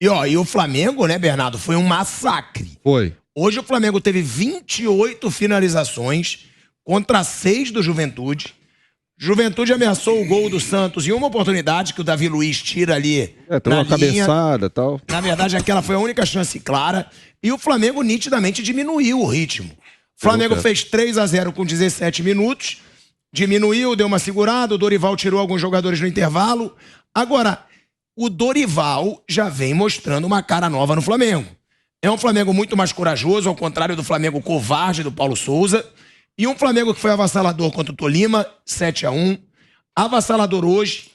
E o Flamengo, né, Bernardo, foi um massacre. Foi. Hoje o Flamengo teve 28 finalizações contra 6 do Juventude. Juventude ameaçou o gol do Santos em uma oportunidade que o Davi Luiz tira ali tem uma cabeçada e tal. Na verdade, aquela foi a única chance clara. E o Flamengo nitidamente diminuiu o ritmo. O Flamengo fez 3-0 com 17 minutos. Diminuiu, deu uma segurada. O Dorival tirou alguns jogadores no intervalo. Agora, o Dorival já vem mostrando uma cara nova no Flamengo. É um Flamengo muito mais corajoso, ao contrário do Flamengo covarde do Paulo Souza. E um Flamengo que foi avassalador contra o Tolima, 7-1. Avassalador hoje,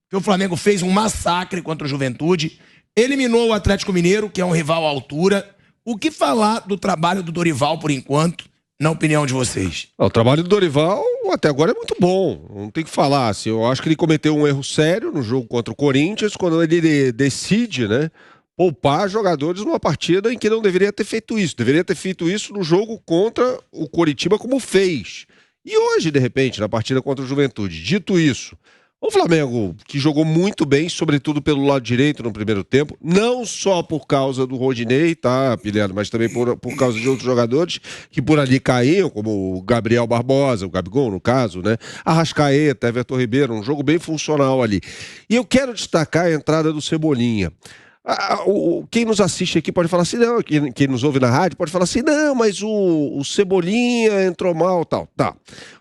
que o Flamengo fez um massacre contra o Juventude. Eliminou o Atlético Mineiro, que é um rival à altura. O que falar do trabalho do Dorival por enquanto, na opinião de vocês? O trabalho do Dorival até agora é muito bom. Não tem que falar. Assim, eu acho que ele cometeu um erro sério no jogo contra o Corinthians, quando ele decide, né, poupar jogadores numa partida em que não deveria ter feito isso. Deveria ter feito isso no jogo contra o Coritiba, como fez. E hoje, de repente, na partida contra o Juventude. Dito isso, o Flamengo, que jogou muito bem, sobretudo pelo lado direito no primeiro tempo, não só por causa do Rodinei, tá, Piliano, mas também por causa de outros jogadores que por ali caíam, como o Gabriel Barbosa, o Gabigol, no caso, né? Arrascaeta, Everton Ribeiro, um jogo bem funcional ali. E eu quero destacar a entrada do Cebolinha. Quem nos assiste aqui pode falar assim, não, quem nos ouve na rádio pode falar assim, não, mas o Cebolinha entrou mal, tal, tá.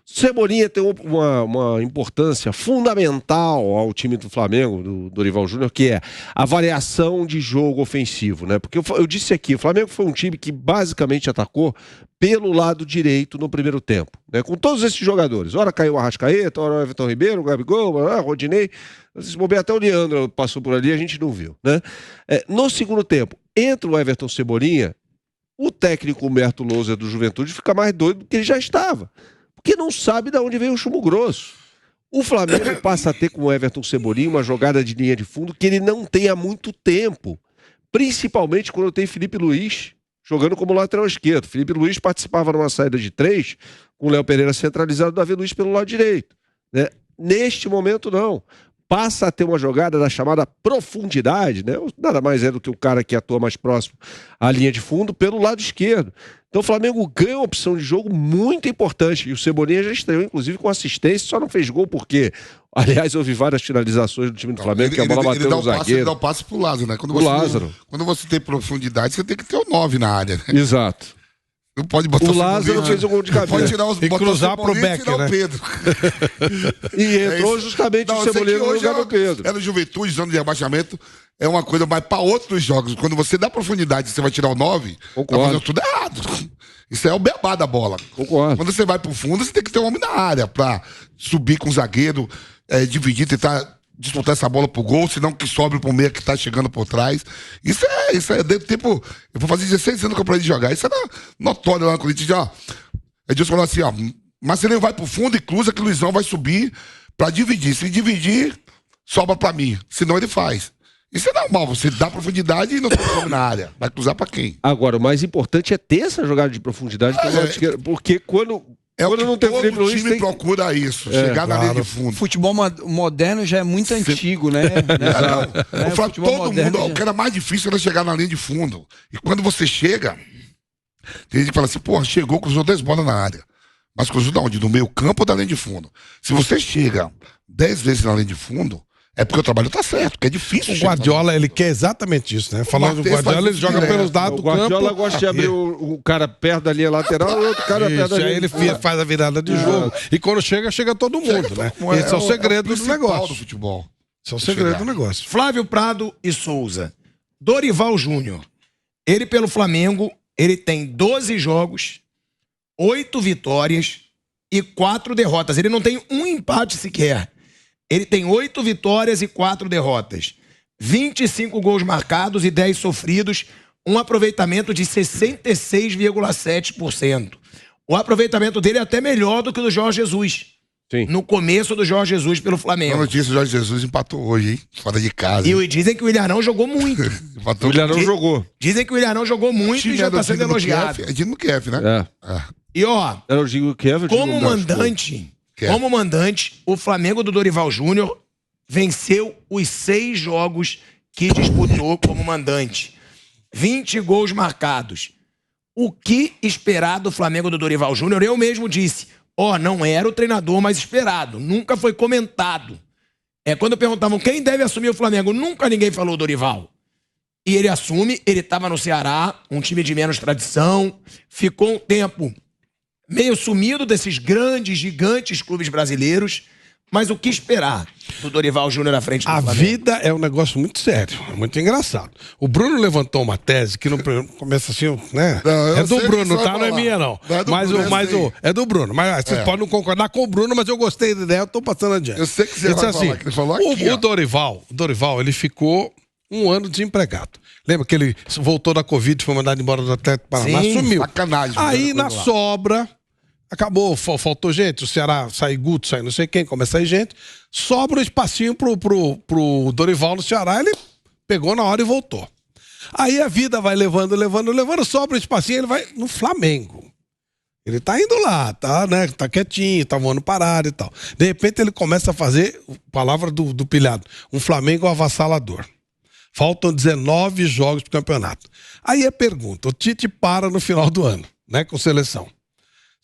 Cebolinha tem uma importância fundamental ao time do Flamengo, do Dorival Júnior, que é a variação de jogo ofensivo, né? Porque eu disse aqui, o Flamengo foi um time que basicamente atacou pelo lado direito no primeiro tempo, né? Com todos esses jogadores. Ora caiu o Arrascaeta, ora o Everton Ribeiro, o Gabigol, o Rodinei, se bobear até o Leandro passou por ali, a gente não viu, né? No segundo tempo, entra o Everton Cebolinha, o técnico Humberto Louser do Juventude fica mais doido do que ele já estava. Porque não sabe de onde vem o chumbo grosso. O Flamengo passa a ter com o Everton Cebolinha uma jogada de linha de fundo que ele não tem há muito tempo. Principalmente quando tem Felipe Luiz jogando como lateral esquerdo. Felipe Luiz participava numa saída de 3, com o Léo Pereira centralizado, Davi Luiz pelo lado direito, né? Neste momento, não. Passa a ter uma jogada da chamada profundidade, né? Nada mais é do que o cara que atua mais próximo à linha de fundo pelo lado esquerdo. Então o Flamengo ganha uma opção de jogo muito importante. E o Cebolinha já estreou, inclusive, com assistência, só não fez gol porque, aliás, houve várias finalizações do time do Flamengo, que a bola bateu no zagueiro. Ele dá o passe pro Lázaro, né? Quando você tem profundidade, você tem que ter o 9 na área, né? Exato. Não pode botar o Lázaro fez um gol de cabeça. Pode tirar os e cruzar pro Becker, né? O Pedro. E entrou justamente o Cebolinha no lugar do Pedro. Era Juventude, zona de rebaixamento. É uma coisa, mas para outros jogos, quando você dá profundidade e você vai tirar o 9, tá fazendo tudo errado. Isso é o beabá da bola. Concordo. Quando você vai pro fundo, você tem que ter um homem na área pra subir com o zagueiro, dividir, tentar disputar essa bola pro gol, senão que sobe pro meio que tá chegando por trás. Isso é dentro do tempo. Eu vou fazer 16 anos que eu parei de jogar. Isso era notório lá no Corinthians. Ó, Edilson falou assim, ó, mas você nem vai pro fundo e cruza que o Luizão vai subir pra dividir. Se dividir, sobra pra mim. Senão ele faz. Isso é normal, você dá profundidade e não tem na área. Vai cruzar pra quem? Agora, o mais importante é ter essa jogada de profundidade pelo lado esquerdo, porque quando não tem o Felipe Luiz, time procura isso, chegar na linha de fundo. O futebol moderno já é muito antigo, né? Todo mundo, o que era mais difícil era chegar na linha de fundo. E quando você chega, tem gente que fala assim, pô, chegou, cruzou 10 bolas na área. Mas cruzou de onde? Do meio campo ou da linha de fundo? Se você chega 10 vezes na linha de fundo, é porque o trabalho tá certo, porque é difícil. O Guardiola, ele quer exatamente isso, né? Falando do Guardiola, ele joga pelos lados do campo. O Guardiola gosta de abrir o cara perto da linha lateral e o outro cara perto da linha. Aí ele faz a virada de jogo. E quando chega todo mundo, né? Esse é o segredo do negócio. Do futebol. Esse é o segredo do negócio. Flávio Prado e Souza. Dorival Júnior. Ele pelo Flamengo, ele tem 12 jogos, 8 vitórias e 4 derrotas. Ele não tem um empate sequer. Ele tem 8 vitórias e 4 derrotas. 25 gols marcados e 10 sofridos. Um aproveitamento de 66,7%. O aproveitamento dele é até melhor do que o do Jorge Jesus. Sim. No começo do Jorge Jesus pelo Flamengo. A notícia, o Jorge Jesus empatou hoje, hein? Fora de casa. E dizem que o Ilharão jogou muito. O Ilharão jogou. Dizem que o Ilharão jogou muito e já está sendo elogiado. É time do Kiev, né? E ó, como mandante, o Flamengo do Dorival Júnior venceu os 6 jogos que disputou como mandante. 20 gols marcados. O que esperar do Flamengo do Dorival Júnior? Eu mesmo disse, não era o treinador mais esperado. Nunca foi comentado. Quando perguntavam quem deve assumir o Flamengo, nunca ninguém falou Dorival. E ele assume, ele estava no Ceará, um time de menos tradição, ficou um tempo meio sumido desses grandes, gigantes clubes brasileiros. Mas o que esperar do Dorival Júnior à frente do Flamengo? A vida é um negócio muito sério, muito engraçado. O Bruno levantou uma tese que não começa assim, né? Não, é do Bruno, tá? Não é minha, não. É do Bruno. Mas vocês podem não concordar com o Bruno, mas eu gostei da ideia, eu tô passando adiante. Eu sei que você vai falar, que ele falou aqui, o Dorival, ele ficou um ano desempregado. Lembra que ele voltou da Covid, foi mandado embora do Atlético Paraná, sumiu. Sacanagem. Aí na sobra... Acabou, faltou gente, o Ceará sai Guto, sai não sei quem, começa a sair gente. Sobra um espacinho pro Dorival no Ceará, ele pegou na hora e voltou. Aí a vida vai levando, sobra um espacinho, ele vai no Flamengo. Ele tá indo lá, tá, né? Tá quietinho, tá voando parado e tal. De repente ele começa a fazer, palavra do pilhado, um Flamengo avassalador. Faltam 19 jogos pro campeonato. Aí a pergunta, o Tite para no final do ano, né, com seleção.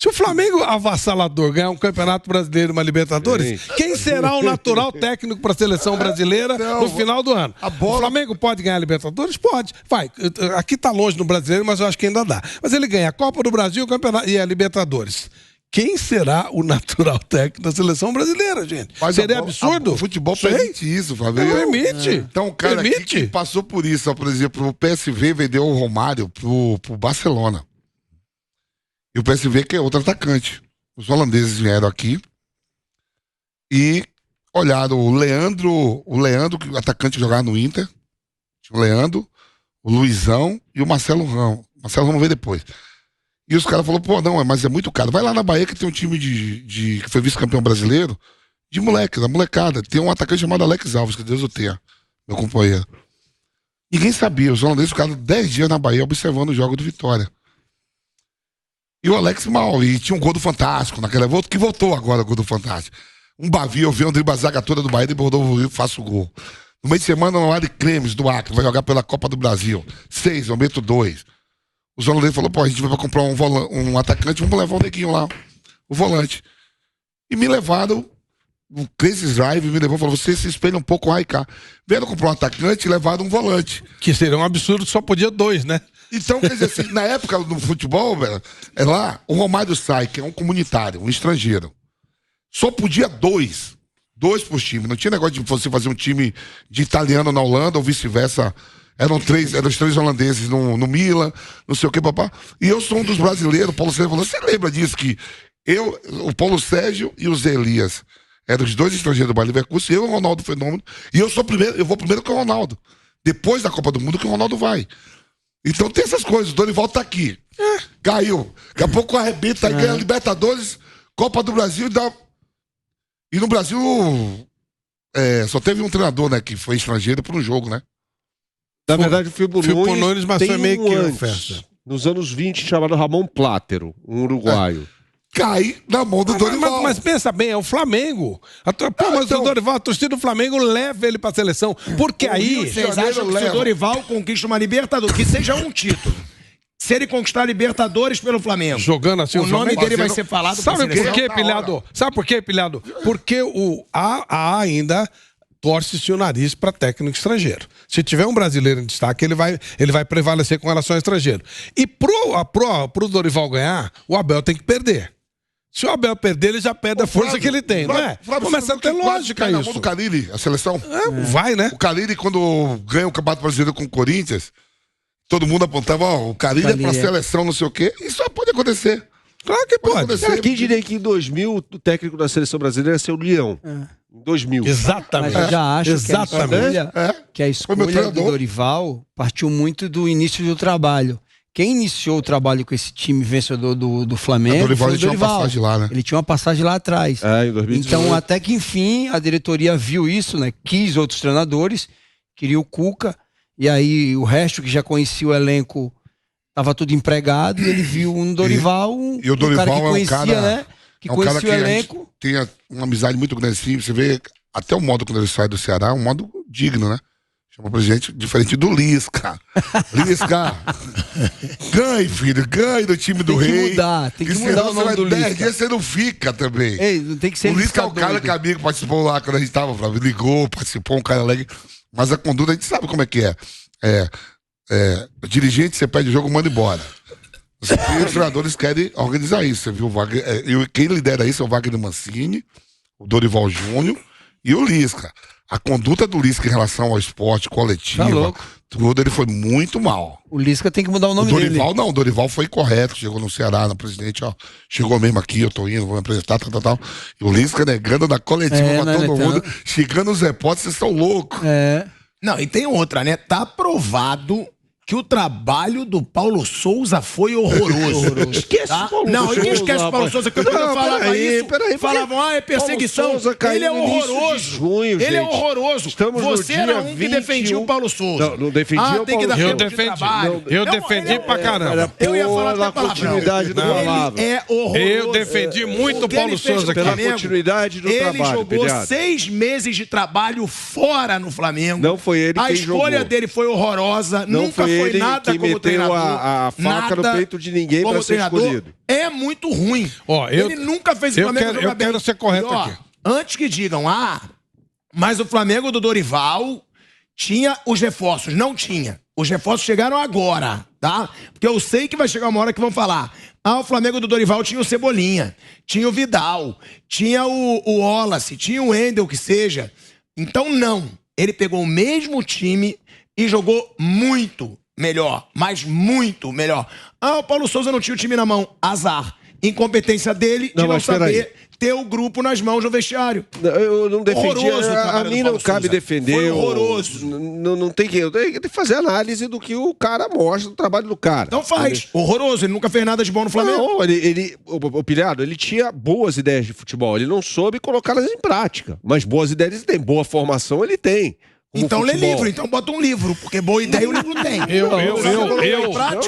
Se o Flamengo avassalador ganhar um Campeonato Brasileiro e uma Libertadores, quem será o natural técnico para a seleção brasileira no final do ano? O Flamengo pode ganhar a Libertadores? Pode. Vai. Aqui tá longe no Brasileiro, mas eu acho que ainda dá. Mas ele ganha a Copa do Brasil e a Libertadores. Quem será o natural técnico da seleção brasileira, gente? Mas seria absurdo? O futebol permite isso, Flamengo. Permite. Então, o cara aqui que passou por isso, por exemplo, o PSV vendeu o Romário pro Barcelona. E o PSV que é outro atacante. Os holandeses vieram aqui e olharam o Leandro, que o atacante jogava no Inter. Tinha o Leandro, o Luizão e o Marcelo Ramos. Marcelo Ramos veio depois. E os caras falaram, não, mas é muito caro. Vai lá na Bahia que tem um time que foi vice-campeão brasileiro, de moleque, da molecada. Tem um atacante chamado Alex Alves, que Deus o tenha, meu companheiro. Ninguém sabia. Os holandeses ficaram 10 dias na Bahia observando o jogo do Vitória. E o Alex mal, e tinha um gol do Fantástico naquela volta, que voltou agora o gol do Fantástico. Um Bavi, eu vi o André Zaga toda do Bahia, e bordou e faço o gol. No meio de semana, o Ari Cremes, do Acre, vai jogar pela Copa do Brasil. 6, eu meto 2. Os holandeses falaram, a gente vai comprar um atacante, vamos levar o neguinho lá, o volante. E me levaram, o Crazy Drive me levou e falou, você se espelha um pouco com o AIK. Vieram comprar um atacante e levaram um volante. Que seria um absurdo, só podia 2, né? Então, quer dizer assim, na época do futebol, velho, lá, o Romário sai, que é um comunitário, um estrangeiro. Só podia 2 por time. Não tinha negócio de você fazer um time de italiano na Holanda ou vice-versa. Eram os 3 holandeses no Milan, não sei o que, papá. E eu sou um dos brasileiros, o Paulo Sérgio falou, você lembra disso que o Paulo Sérgio e o Zé Elias eram os 2 estrangeiros do Bayer Leverkusen, eu e o Ronaldo Fenômeno, e eu vou primeiro com o Ronaldo. Depois da Copa do Mundo que o Ronaldo vai. Então tem essas coisas, o Dorival tá aqui. Caiu. Daqui a pouco arrebenta, aí ganha Libertadores, Copa do Brasil e no Brasil só teve um treinador, né, que foi estrangeiro por um jogo, né? Na verdade, o Filippo Nunes mas foi meio que uma festa. Nos anos 20, chamado Ramon Plátero, um uruguaio. Cai na mão do Dorival. Mas pensa bem, é o Flamengo. Mas o Dorival, a torcida do Flamengo leva ele pra seleção. Porque aí... Vocês acham que se o Dorival conquista uma Libertadores, que seja um título, se ele conquistar a Libertadores pelo Flamengo, jogando assim, o nome dele vai ser falado pra seleção? Sabe por quê, pilhado? Porque a ainda torce-se o nariz para técnico estrangeiro. Se tiver um brasileiro em destaque, ele vai prevalecer com relação ao estrangeiro. E pro Dorival ganhar, o Abel tem que perder. Se o Abel perder, ele já perde a força que ele tem, não é? Começa a ter lógica isso. Do Carille, a seleção. Vai, né? O Carille, quando ganha o Campeonato Brasileiro com o Corinthians, todo mundo apontava, o Carille é pra seleção, não sei o quê. Isso só pode acontecer. Claro que pode. Aqui diria que em 2000, o técnico da seleção brasileira ia ser o Leão. Em 2000. Mas Exatamente. eu já acho Exatamente. que a escolha do Dorival partiu muito do início do trabalho. Quem iniciou o trabalho com esse time vencedor do Flamengo foi o Dorival. Tinha uma passagem lá, né? Ele tinha uma passagem lá atrás. Em 2018. Então, até que enfim, a diretoria viu isso, né? Quis outros treinadores, queria o Cuca, e aí o resto que já conhecia o elenco estava tudo empregado, e ele viu um Dorival, e o Dorival cara que conhecia, é um cara, né? Que conhecia o elenco. Tem uma amizade muito grande, assim, você vê até o modo quando ele sai do Ceará, é um modo digno, né? Chamou o presidente diferente do Lisca. Lisca, ganhe, filho, ganhe do time do Rei. Tem que mudar o nome do Lisca. 10 dias você não fica também. Ei, não tem que ser o Lisca é o doido. cara que amigo participou lá quando a gente tava, Flávio, ligou, participou, um cara alegre. Mas a conduta, a gente sabe como é que é. Dirigente, você pede o jogo, manda embora. Os treinadores querem organizar isso, você viu? Quem lidera isso é o Wagner Mancini, o Dorival Júnior e o Lisca. A conduta do Lisca em relação ao esporte coletivo, tudo, ele foi muito mal. O Lisca tem que mudar o nome dele. O Dorival foi correto, chegou no Ceará, no presidente, ó, chegou mesmo aqui, eu tô indo, vou me apresentar, tal. E o Lisca negando na coletiva pra todo mundo, chegando os repórteres, vocês estão loucos. Não, e tem outra, né? Tá provado que o trabalho do Paulo Souza foi horroroso. Esquece o Paulo Não, Souza, ninguém esquece o Paulo rapaz. Souza, que quando eu falava Peraí, isso, falavam, é perseguição. Paulo Souza caiu Ele é no início horroroso. de junho, Ele é gente. horroroso. Estamos no Você dia era um que 21. defendia o Paulo Souza. Não defendia o tem que Paulo dar Souza. tempo de trabalho. Eu defendi pra caramba. Eu ia falar Pela até palavrão. continuidade do palavra. Ele é horroroso. Eu defendi muito o Paulo Souza Pela Flamengo, continuidade do ele trabalho, jogou Pediatra. 6 meses de trabalho fora no Flamengo. Não foi ele A quem escolha jogou. dele foi horrorosa. Não Nunca foi foi ele nada que como meteu treinador. a faca no nada peito de ninguém como pra ser treinador. escolhido. É muito ruim. Ó, Ele nunca fez o Flamengo jogar bem. Eu quero ser correto E, ó, aqui. Antes que digam, mas o Flamengo do Dorival tinha os reforços. Não tinha. Os reforços chegaram agora, tá? Porque eu sei que vai chegar uma hora que vão falar. O Flamengo do Dorival tinha o Cebolinha, tinha o Vidal, tinha o Wallace, tinha o Wendel, que seja. Então, não. Ele pegou o mesmo time e jogou muito melhor, mas muito melhor. O Paulo Souza não tinha o time na mão. Azar. Incompetência dele de não saber ter o grupo nas mãos no vestiário. Eu não defendi. Horroroso o A trabalho mim do não Paulo cabe Souza. defender. Foi horroroso. Não tem que. Eu tenho que fazer análise do que o cara mostra do trabalho do cara. Então faz. Horroroso. Ele nunca fez nada de bom no Flamengo. Não, o Pilhado, ele tinha boas ideias de futebol. Ele não soube colocá-las em prática. Mas boas ideias ele tem. Boa formação ele tem. Então lê livro, então bota um livro, porque boa ideia o livro tem.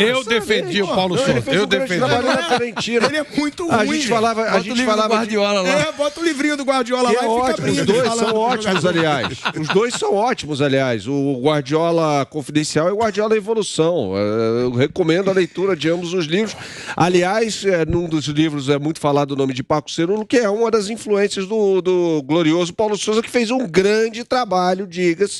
Eu defendi o Paulo Souza. Eu defendi. Ele é muito ruim. A gente falava Guardiola lá. Bota o livrinho do Guardiola lá e fica abrindo. Os dois são ótimos, aliás. Os dois são ótimos, aliás. O Guardiola Confidencial e o Guardiola Evolução. Eu recomendo a leitura de ambos os livros. Aliás, num dos livros é muito falado o nome de Paco Cerulo, que é uma das influências do glorioso Paulo Souza, que fez um grande trabalho, diga-se,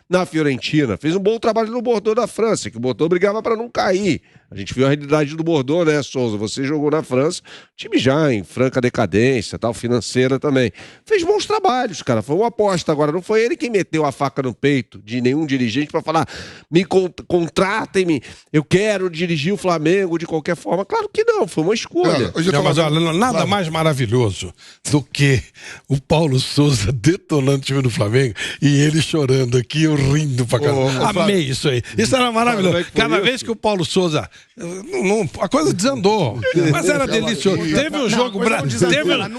na Fiorentina. Fez um bom trabalho no Bordeaux da França, que o Bordeaux brigava para não cair. A gente viu a realidade do Bordeaux, né, Souza? Você jogou na França, time já em franca decadência, tal, financeira também. Fez bons trabalhos, cara. Foi uma aposta. Agora, não foi ele quem meteu a faca no peito de nenhum dirigente para falar: me contratem-me, eu quero dirigir o Flamengo de qualquer forma. Claro que não, foi uma escolha. Mas olha, nada mais maravilhoso do que o Paulo Souza detonando o time do Flamengo e ele chorando aqui, eu rindo pra caramba. Amei isso aí. Isso era maravilhoso. Cada vez que o Paulo Souza... a coisa desandou. Mas era delicioso. Teve o jogo...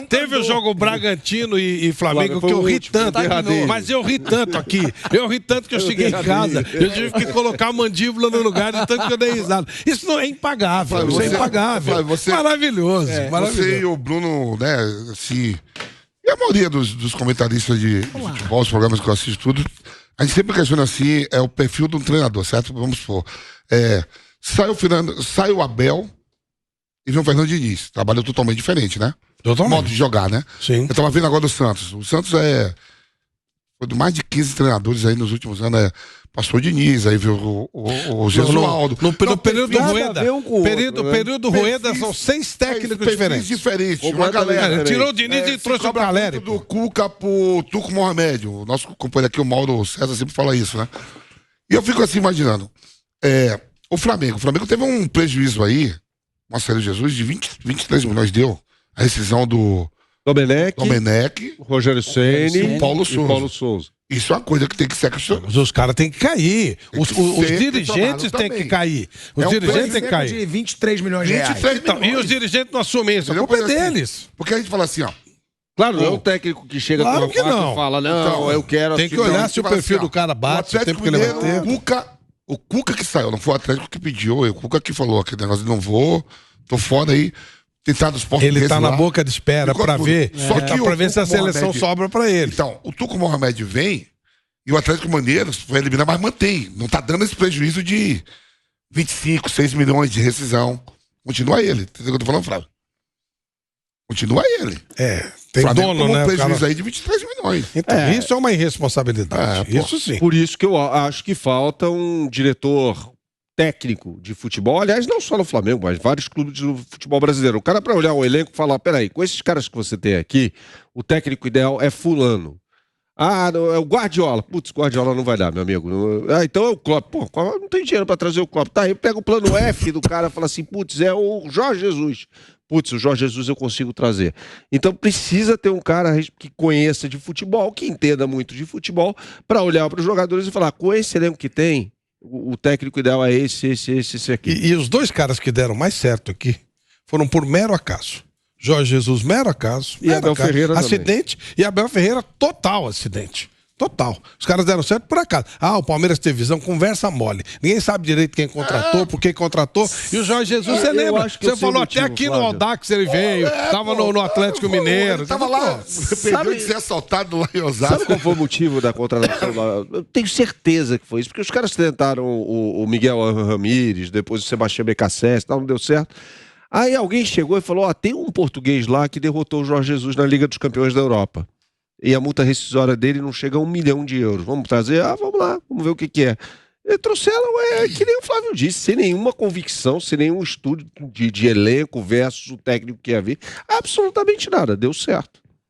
Teve o jogo Bragantino e Flamengo que eu ri tanto. Mas eu ri tanto aqui. Eu ri tanto que eu cheguei em casa. Eu tive que colocar a mandíbula no lugar de tanto que eu dei risada. Isso não é impagável. Isso é impagável. Maravilhoso. Você e o Bruno, né, assim... E a maioria dos comentaristas de futebol, os programas que eu assisto tudo, a gente sempre questiona assim, é o perfil de um treinador, certo? Vamos supor. Sai o Abel e vem o Fernando Diniz. Trabalho totalmente diferente, né? Totalmente. Modo de jogar, né? Sim. Eu tava vendo agora do Santos. O Santos foi de mais de 15 treinadores aí nos últimos anos. Passou o Diniz, aí viu o Jesualdo. No período do Rueda. Período do Rueda Perfis- são 6 técnicos diferentes. Uma galera. Tirou o Diniz e trouxe o Caleri. Do Cuca pro Turco Mohamed. O nosso companheiro aqui, o Mauro César, sempre fala isso, né? E eu fico assim imaginando. O Flamengo teve um prejuízo aí, Marcelo Jesus, de 23 milhões deu. A rescisão do Domenech, Rogério Ceni e Paulo e Paulo Souza. Isso é uma coisa que tem que ser questionada. Mas os caras têm que cair. Os dirigentes têm também. que cair. Os É um dirigentes têm que cair. de 23 milhões de reais. 23 Então, e os dirigentes não assumem isso. A culpa é deles. Porque a gente fala assim, ó. Claro, não é o técnico que chega Claro com que não. e fala, não, Então, eu quero... Tem que assumir. olhar se o perfil do cara bate, o tempo que ele vai ter. O Cuca que saiu, não foi o Atlético que pediu, o Cuca que falou aquele negócio de não vou, tô fora aí, tentar dos portugueses Ele tá na lá. boca de espera Ficou pra tudo. ver, Só que pra o ver se a Tuco seleção Mohamed- sobra pra ele. Então, o Tuco Mohamed vem E o Atlético Mineiro foi eliminar, mas mantém. Não tá dando esse prejuízo de 25, 6 milhões de rescisão. Continua ele. Entendeu o que eu tô falando, Flávio? Continua ele. Tem Flamengo dono, tomou né? um O prejuízo cara... aí de 23 milhões. Então, isso é uma irresponsabilidade. Isso sim. Por isso que eu acho que falta um diretor técnico de futebol, aliás, não só no Flamengo, mas vários clubes do futebol brasileiro. O cara, para olhar o elenco e falar, peraí, com esses caras que você tem aqui, o técnico ideal é fulano. Ah, não, é o Guardiola. Putz, Guardiola não vai dar, meu amigo. Ah, então é o Klopp. Pô, não tem dinheiro para trazer o Klopp. Tá, aí pega o plano F do cara e fala assim, putz, é o Jorge Jesus. Putz, o Jorge Jesus eu consigo trazer. Então precisa ter um cara que conheça de futebol, que entenda muito de futebol, para olhar para os jogadores e falar, com esse elenco que tem, o técnico ideal é esse aqui. E os dois caras que deram mais certo aqui foram por mero acaso. Jorge Jesus, mero acaso. E Abel Ferreira acidente. E Abel Ferreira, total acidente. Total. Os caras deram certo por acaso. Ah, o Palmeiras teve visão, conversa mole. Ninguém sabe direito quem contratou, por quem contratou. E o Jorge Jesus, você lembra? Você falou até aqui no Audax ele veio, tava no Atlético Mineiro. Ele tava lá, perdeu de ser assaltado lá em Osasco. Sabe qual foi o motivo da contratação lá? Eu tenho certeza que foi isso, porque os caras tentaram o Miguel Ramírez, depois o Sebastião BKSS, não deu certo. Aí alguém chegou e falou, ó, tem um português lá que derrotou o Jorge Jesus na Liga dos Campeões da Europa. E a multa rescisória dele não chega a 1 milhão de euros. Vamos trazer? Ah, vamos lá, vamos ver o que é. E trouxeram, que nem o Flávio disse, sem nenhuma convicção, sem nenhum estudo de elenco versus o técnico que ia vir. Absolutamente nada, deu certo.